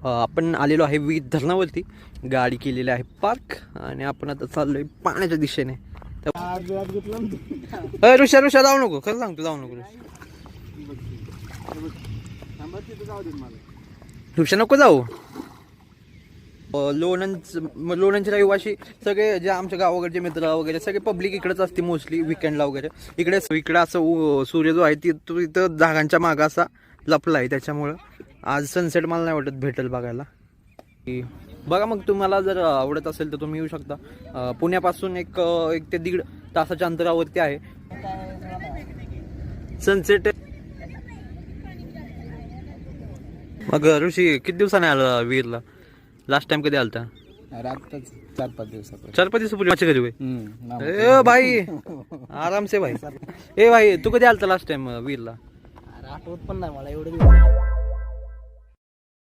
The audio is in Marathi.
आपण आलेलो आहे वीज धरणावरती, गाडी केलेली आहे पार्क आणि आपण आता चाललोय पाण्याच्या दिशेने. ऋषा जाऊ नको, खरं सांगतो जाऊ नको ऋषा, नको जाऊ. लोणंदचे रहिवाशी सगळे जे आमच्या गावाकडचे मित्र वगैरे सगळे पब्लिक इकडेच असते मोस्टली वीकेंडला वगैरे. इकडे असं सूर्य जो आहे तो इथं झाडांच्या मागं असा लपला आहे, त्याच्यामुळं आज सनसेट मला नाही वाटत भेटेल बघायला. बघा मग तुम्हाला जर आवडत असेल तर तुम्ही येऊ शकता. पुण्यापासून एक ते 1.5 तासाच्या अंतरावरती आहे सनसेट. मग ऋषी किती दिवसाने आला वीरला? लास्ट टाइम कधी आलता? 4-5 दिवसापूर्वी. 4-5 दिवसापूर्वी माझ्या घरी होय. ए भाई आराम से भाई. ए भाई तू कधी आलता लास्ट टाइम वीरला? आठवत पण नाही मला एवढं.